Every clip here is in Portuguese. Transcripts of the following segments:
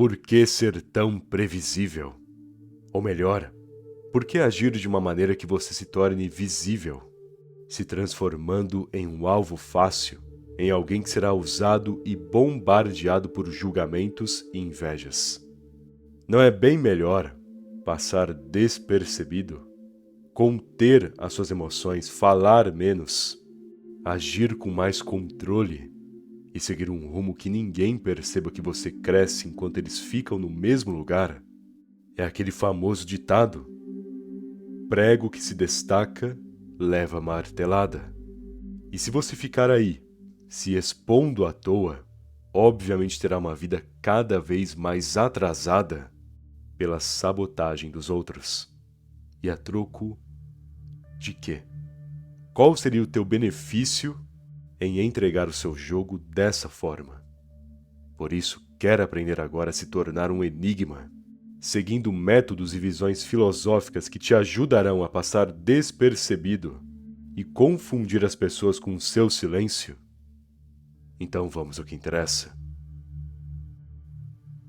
Por que ser tão previsível? Ou melhor, por que agir de uma maneira que você se torne visível, se transformando em um alvo fácil, em alguém que será usado e bombardeado por julgamentos e invejas? Não é bem melhor passar despercebido, conter as suas emoções, falar menos, agir com mais controle e seguir um rumo que ninguém perceba que você cresce enquanto eles ficam no mesmo lugar? É aquele famoso ditado: prego que se destaca, leva martelada. E se você ficar aí, se expondo à toa, obviamente terá uma vida cada vez mais atrasada pela sabotagem dos outros. E a troco de quê? Qual seria o teu benefício em entregar o seu jogo dessa forma? Por isso, quer aprender agora a se tornar um enigma, seguindo métodos e visões filosóficas que te ajudarão a passar despercebido e confundir as pessoas com o seu silêncio? Então vamos ao que interessa.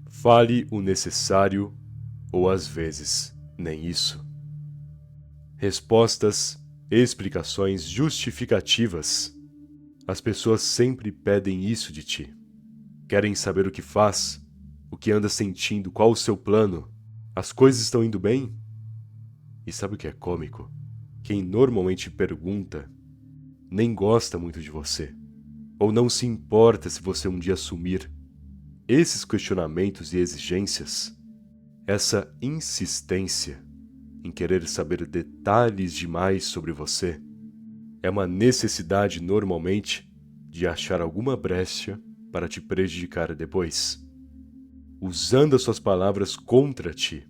Fale o necessário ou às vezes nem isso. Respostas, explicações, justificativas. As pessoas sempre pedem isso de ti. Querem saber o que faz, o que anda sentindo, qual o seu plano. As coisas estão indo bem? E sabe o que é cômico? Quem normalmente pergunta nem gosta muito de você, ou não se importa se você um dia sumir. Esses questionamentos e exigências, essa insistência em querer saber detalhes demais sobre você, é uma necessidade normalmente de achar alguma brecha para te prejudicar depois, usando as suas palavras contra ti,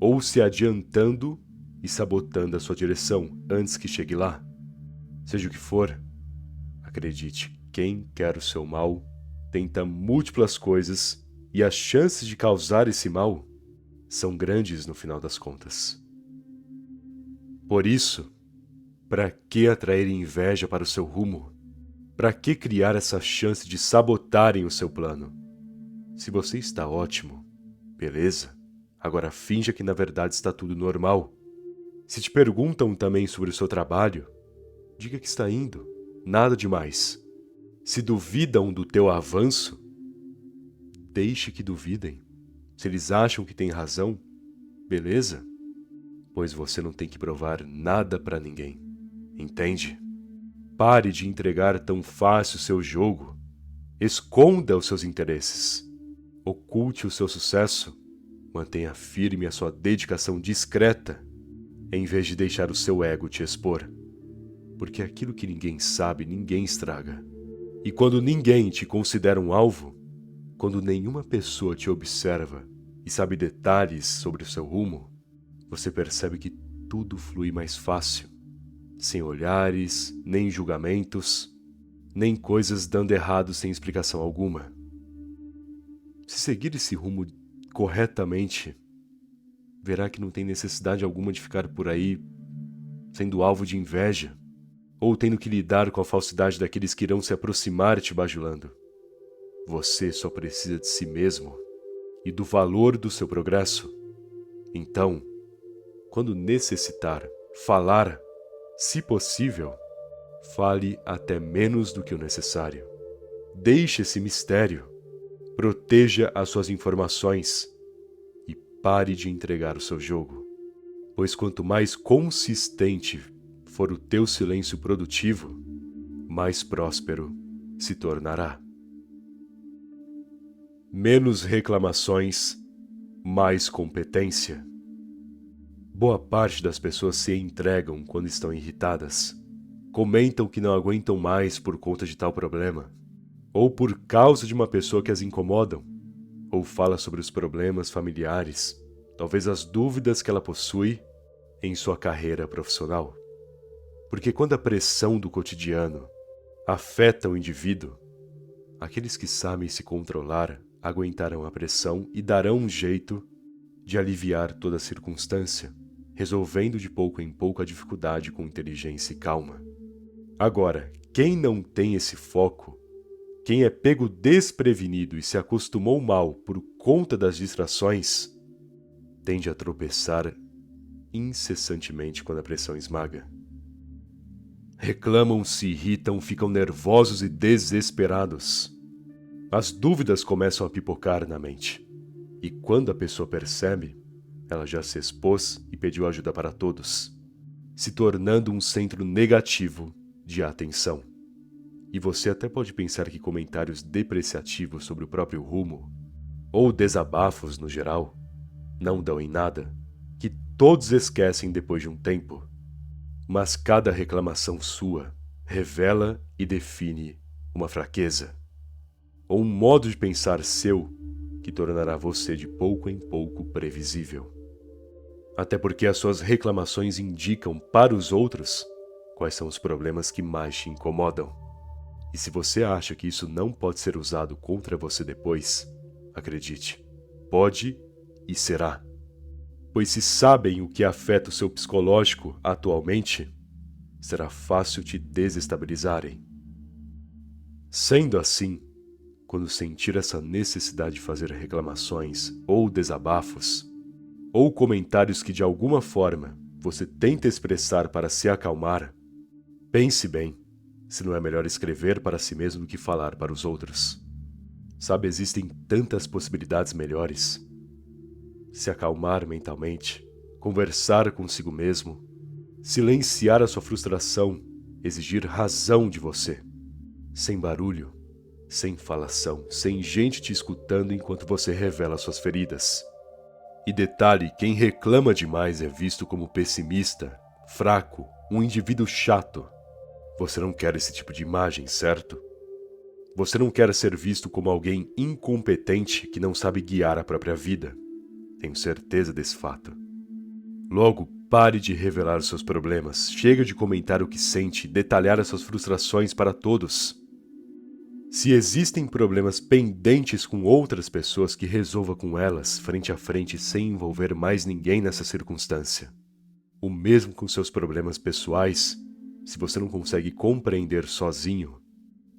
ou se adiantando e sabotando a sua direção antes que chegue lá. Seja o que for, acredite, quem quer o seu mal tenta múltiplas coisas e as chances de causar esse mal são grandes no final das contas. Por isso, para que atrair inveja para o seu rumo? Para que criar essa chance de sabotarem o seu plano? Se você está ótimo, beleza, agora finja que na verdade está tudo normal. Se te perguntam também sobre o seu trabalho, diga que está indo, nada demais. Se duvidam do teu avanço, deixe que duvidem. Se eles acham que têm razão, beleza, pois você não tem que provar nada para ninguém, entende? Pare de entregar tão fácil o seu jogo. Esconda os seus interesses. Oculte o seu sucesso. Mantenha firme a sua dedicação discreta, em vez de deixar o seu ego te expor. Porque aquilo que ninguém sabe, ninguém estraga. E quando ninguém te considera um alvo, quando nenhuma pessoa te observa e sabe detalhes sobre o seu rumo, você percebe que tudo flui mais fácil. Sem olhares, nem julgamentos, nem coisas dando errado sem explicação alguma. Se seguir esse rumo corretamente, verá que não tem necessidade alguma de ficar por aí sendo alvo de inveja, ou tendo que lidar com a falsidade daqueles que irão se aproximar te bajulando. Você só precisa de si mesmo e do valor do seu progresso. Então, quando necessitar falar, se possível, fale até menos do que o necessário. Deixe esse mistério, proteja as suas informações e pare de entregar o seu jogo, pois quanto mais consistente for o teu silêncio produtivo, mais próspero se tornará. Menos reclamações, mais competência. Boa parte das pessoas se entregam quando estão irritadas. Comentam que não aguentam mais por conta de tal problema, ou por causa de uma pessoa que as incomodam, ou fala sobre os problemas familiares, talvez as dúvidas que ela possui em sua carreira profissional. Porque quando a pressão do cotidiano afeta o indivíduo, aqueles que sabem se controlar aguentarão a pressão e darão um jeito de aliviar toda a circunstância, resolvendo de pouco em pouco a dificuldade com inteligência e calma. Agora, quem não tem esse foco, Quem é pego desprevenido e se acostumou mal por conta das distrações, tende a tropeçar incessantemente quando a pressão esmaga. Reclamam, se irritam, ficam nervosos e desesperados. As dúvidas começam a pipocar na mente. E quando a pessoa percebe, ela já se expôs e pediu ajuda para todos, se tornando um centro negativo de atenção. E você até pode pensar que comentários depreciativos sobre o próprio rumo, ou desabafos no geral, não dão em nada, que todos esquecem depois de um tempo. Mas cada reclamação sua revela e define uma fraqueza, ou um modo de pensar seu que tornará você de pouco em pouco previsível. Até porque as suas reclamações indicam para os outros quais são os problemas que mais te incomodam. E se você acha que isso não pode ser usado contra você depois, acredite, pode e será. Pois se sabem o que afeta o seu psicológico atualmente, será fácil te desestabilizarem. Sendo assim, quando sentir essa necessidade de fazer reclamações ou desabafos, ou comentários que de alguma forma você tenta expressar para se acalmar, pense bem se não é melhor escrever para si mesmo do que falar para os outros. Sabe, existem tantas possibilidades melhores. Se acalmar mentalmente, conversar consigo mesmo, silenciar a sua frustração, exigir razão de você, sem barulho, sem falação, sem gente te escutando enquanto você revela suas feridas. E detalhe, quem reclama demais é visto como pessimista, fraco, um indivíduo chato. Você não quer esse tipo de imagem, certo? Você não quer ser visto como alguém incompetente que não sabe guiar a própria vida. Tenho certeza desse fato. Logo, pare de revelar seus problemas, chega de comentar o que sente, detalhar as suas frustrações para todos. Se existem problemas pendentes com outras pessoas, que resolva com elas, frente a frente, sem envolver mais ninguém nessa circunstância. O mesmo com seus problemas pessoais, se você não consegue compreender sozinho,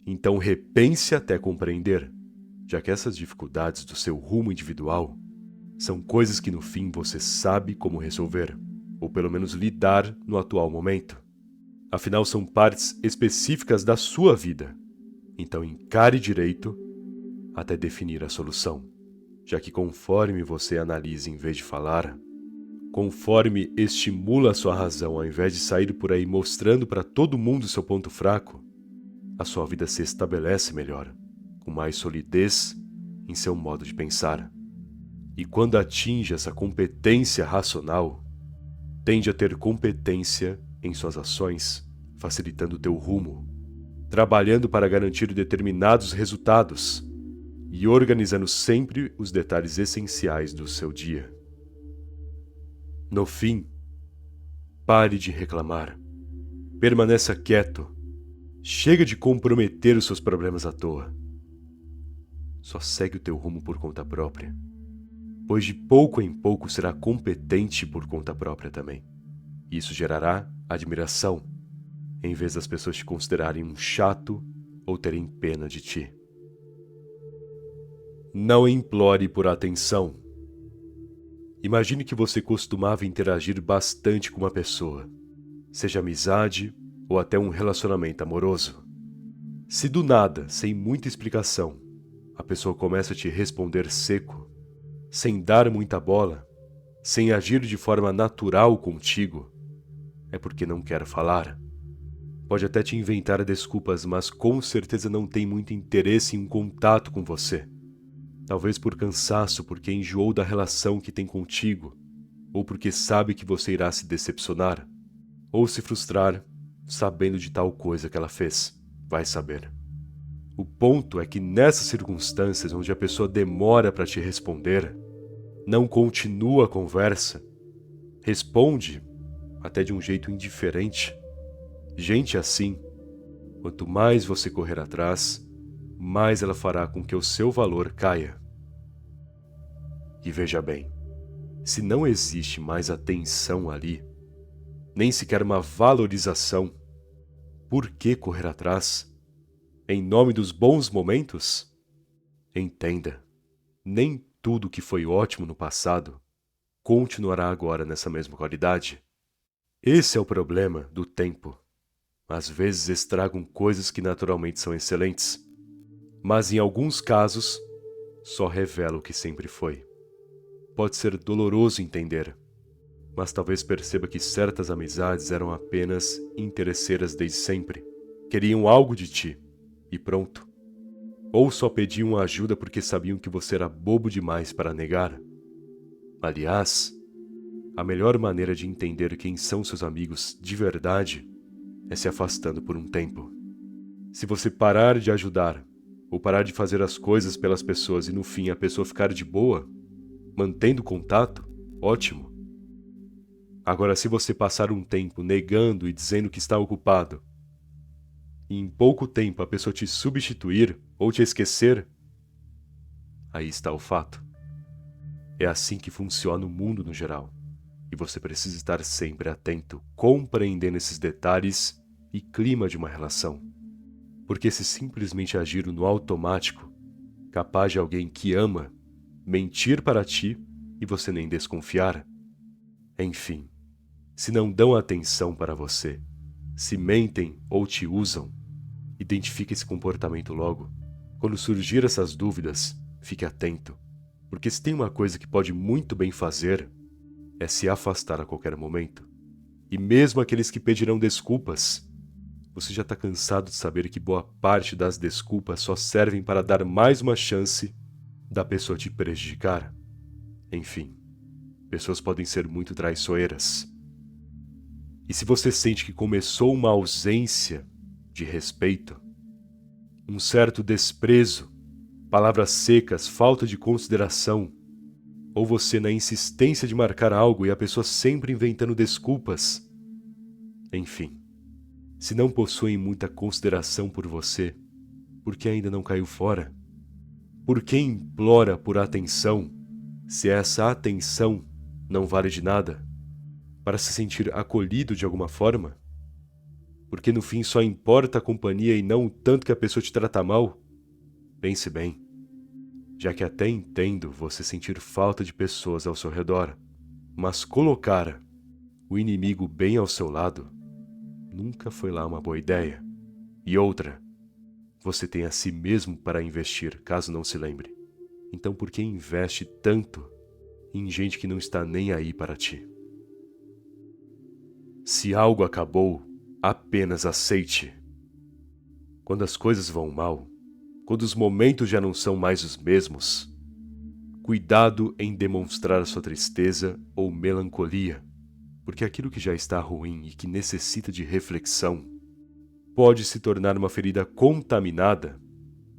então repense até compreender, já que essas dificuldades do seu rumo individual são coisas que no fim você sabe como resolver, ou pelo menos lidar no atual momento. Afinal, são partes específicas da sua vida. Então encare direito até definir a solução, já que conforme você analisa em vez de falar, conforme estimula a sua razão ao invés de sair por aí mostrando para todo mundo seu ponto fraco, a sua vida se estabelece melhor, com mais solidez em seu modo de pensar. E quando atinge essa competência racional, tende a ter competência em suas ações, facilitando o teu rumo, trabalhando para garantir determinados resultados e organizando sempre os detalhes essenciais do seu dia. No fim, pare de reclamar. Permaneça quieto. Chega de comprometer os seus problemas à toa. Só segue o teu rumo por conta própria, pois de pouco em pouco será competente por conta própria também. Isso gerará admiração, em vez das pessoas te considerarem um chato ou terem pena de ti. Não implore por atenção. Imagine que você costumava interagir bastante com uma pessoa, seja amizade ou até um relacionamento amoroso. Se do nada, sem muita explicação, a pessoa começa a te responder seco, sem dar muita bola, sem agir de forma natural contigo, é porque não quer falar. Pode até te inventar desculpas, mas com certeza não tem muito interesse em um contato com você. Talvez por cansaço, porque enjoou da relação que tem contigo, ou porque sabe que você irá se decepcionar, ou se frustrar sabendo de tal coisa que ela fez. Vai saber. O ponto é que nessas circunstâncias onde a pessoa demora para te responder, não continua a conversa, responde até de um jeito indiferente, gente assim, quanto mais você correr atrás, mais ela fará com que o seu valor caia. E veja bem, se não existe mais atenção ali, nem sequer uma valorização, por que correr atrás? Em nome dos bons momentos? Entenda, nem tudo que foi ótimo no passado continuará agora nessa mesma qualidade. Esse é o problema do tempo. Às vezes estragam coisas que naturalmente são excelentes, mas em alguns casos só revela o que sempre foi. Pode ser doloroso entender, mas talvez perceba que certas amizades eram apenas interesseiras desde sempre. Queriam algo de ti, e pronto. Ou só pediam ajuda porque sabiam que você era bobo demais para negar. Aliás, a melhor maneira de entender quem são seus amigos de verdade é se afastando por um tempo. Se você parar de ajudar, ou parar de fazer as coisas pelas pessoas e no fim a pessoa ficar de boa, mantendo contato, ótimo. Agora, se você passar um tempo negando e dizendo que está ocupado, e em pouco tempo a pessoa te substituir ou te esquecer, aí está o fato. É assim que funciona o mundo no geral. E você precisa estar sempre atento, compreendendo esses detalhes e clima de uma relação. Porque se simplesmente agir no automático, capaz de alguém que ama mentir para ti e você nem desconfiar, enfim, se não dão atenção para você, se mentem ou te usam, identifique esse comportamento logo. Quando surgir essas dúvidas, fique atento, porque se tem uma coisa que pode muito bem fazer, é se afastar a qualquer momento. E mesmo aqueles que pedirão desculpas, você já está cansado de saber que boa parte das desculpas só servem para dar mais uma chance da pessoa te prejudicar. Enfim, pessoas podem ser muito traiçoeiras. E se você sente que começou uma ausência de respeito, um certo desprezo, palavras secas, falta de consideração, ou você na insistência de marcar algo e a pessoa sempre inventando desculpas, enfim, se não possuem muita consideração por você, por que ainda não caiu fora? Por que implora por atenção, se essa atenção não vale de nada? Para se sentir acolhido de alguma forma? Porque no fim só importa a companhia e não o tanto que a pessoa te trata mal? Pense bem, já que até entendo você sentir falta de pessoas ao seu redor, mas colocar o inimigo bem ao seu lado nunca foi lá uma boa ideia. E outra, você tem a si mesmo para investir, caso não se lembre. Então por que investe tanto em gente que não está nem aí para ti? Se algo acabou, apenas aceite. Quando as coisas vão mal, quando os momentos já não são mais os mesmos, cuidado em demonstrar sua tristeza ou melancolia, porque aquilo que já está ruim e que necessita de reflexão pode se tornar uma ferida contaminada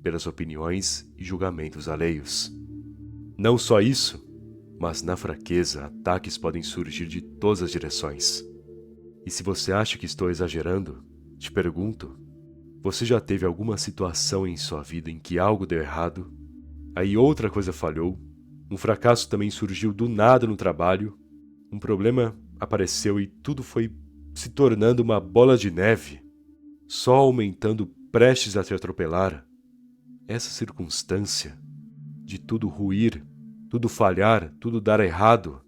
pelas opiniões e julgamentos alheios. Não só isso, mas na fraqueza ataques podem surgir de todas as direções. E se você acha que estou exagerando, te pergunto, você já teve alguma situação em sua vida em que algo deu errado, aí outra coisa falhou, um fracasso também surgiu do nada no trabalho, um problema apareceu e tudo foi se tornando uma bola de neve, só aumentando prestes a te atropelar? Essa circunstância de tudo ruir, tudo falhar, tudo dar errado,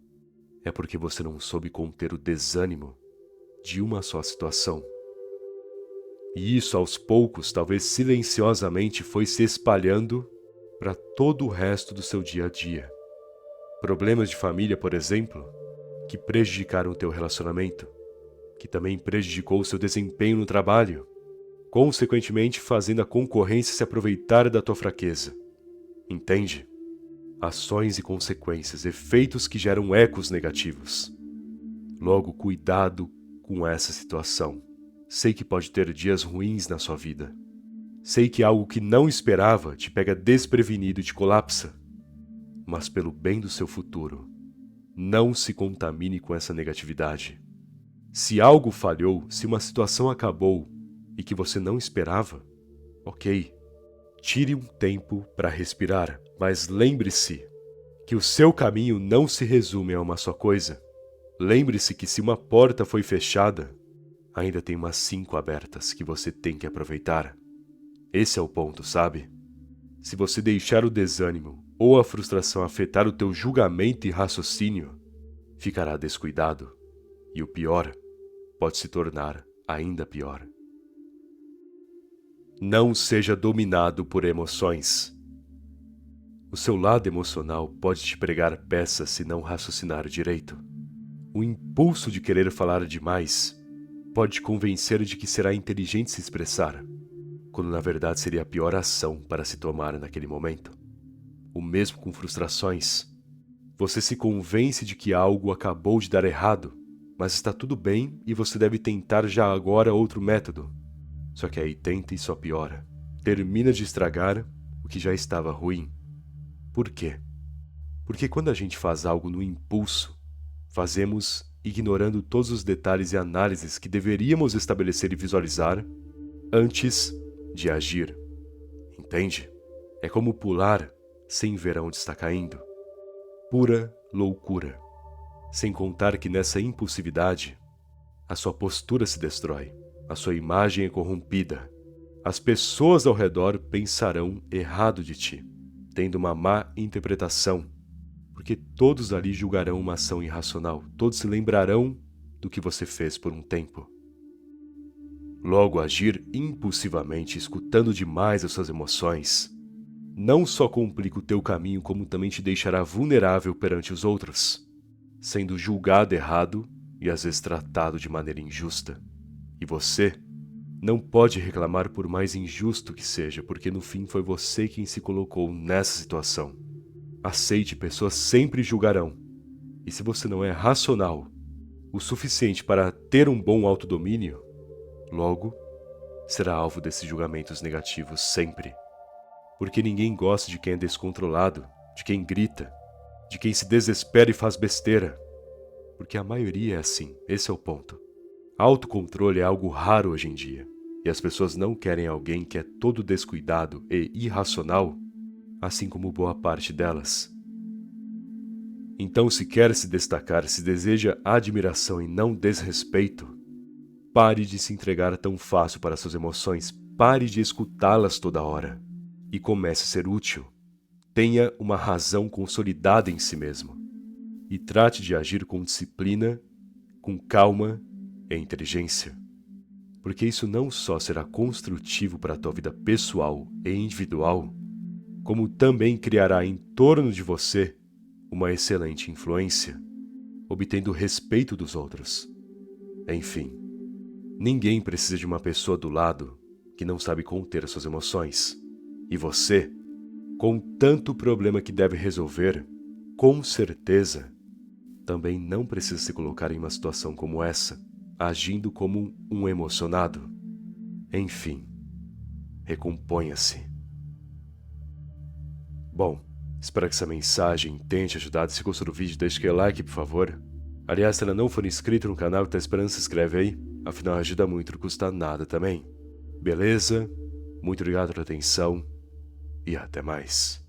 é porque você não soube conter o desânimo de uma só situação. E isso aos poucos, talvez silenciosamente, foi se espalhando para todo o resto do seu dia a dia. Problemas de família, por exemplo, que prejudicaram o teu relacionamento, que também prejudicou o seu desempenho no trabalho, consequentemente fazendo a concorrência se aproveitar da tua fraqueza. Entende? Ações e consequências, efeitos que geram ecos negativos. Logo, cuidado com essa situação. Sei que pode ter dias ruins na sua vida. Sei que algo que não esperava te pega desprevenido e te colapsa. Mas pelo bem do seu futuro, não se contamine com essa negatividade. Se algo falhou, se uma situação acabou e que você não esperava, ok. Tire um tempo para respirar, mas lembre-se que o seu caminho não se resume a uma só coisa. Lembre-se que se uma porta foi fechada, ainda tem umas 5 abertas que você tem que aproveitar. Esse é o ponto, sabe? Se você deixar o desânimo ou a frustração afetar o teu julgamento e raciocínio, ficará descuidado. E o pior pode se tornar ainda pior. Não seja dominado por emoções. O seu lado emocional pode te pregar peças se não raciocinar direito. O impulso de querer falar demais pode te convencer de que será inteligente se expressar, quando na verdade seria a pior ação para se tomar naquele momento. O mesmo com frustrações. Você se convence de que algo acabou de dar errado, mas está tudo bem e você deve tentar já agora outro método. Só que aí tenta e só piora. Termina de estragar o que já estava ruim. Por quê? Porque quando a gente faz algo no impulso, fazemos ignorando todos os detalhes e análises que deveríamos estabelecer e visualizar antes de agir. Entende? É como pular sem ver aonde está caindo. Pura loucura. Sem contar que nessa impulsividade, a sua postura se destrói, a sua imagem é corrompida. As pessoas ao redor pensarão errado de ti, tendo uma má interpretação, porque todos ali julgarão uma ação irracional, todos se lembrarão do que você fez por um tempo. Logo, agir impulsivamente, escutando demais as suas emoções, não só complica o teu caminho, como também te deixará vulnerável perante os outros, sendo julgado errado e às vezes tratado de maneira injusta. E você não pode reclamar por mais injusto que seja, porque no fim foi você quem se colocou nessa situação. Aceite, pessoas sempre julgarão. E se você não é racional o suficiente para ter um bom autodomínio, logo será alvo desses julgamentos negativos sempre. Porque ninguém gosta de quem é descontrolado, de quem grita, de quem se desespera e faz besteira. Porque a maioria é assim, esse é o ponto. Autocontrole é algo raro hoje em dia, e as pessoas não querem alguém que é todo descuidado e irracional, assim como boa parte delas. Então, se quer se destacar, se deseja admiração e não desrespeito, pare de se entregar tão fácil para suas emoções, pare de escutá-las toda hora e comece a ser útil. Tenha uma razão consolidada em si mesmo e trate de agir com disciplina, com calma e inteligência, porque isso não só será construtivo para a tua vida pessoal e individual, como também criará em torno de você uma excelente influência, obtendo o respeito dos outros. Enfim, ninguém precisa de uma pessoa do lado que não sabe conter as suas emoções. E você, com tanto problema que deve resolver, com certeza, também não precisa se colocar em uma situação como essa, agindo como um emocionado. Enfim, recomponha-se. Bom, espero que essa mensagem tenha te ajudado. Se gostou do vídeo, deixe aquele like, por favor. Aliás, se ainda não for inscrito no canal e está esperando, se inscreve aí. Afinal, ajuda muito, não custa nada também. Beleza? Muito obrigado pela atenção e até mais.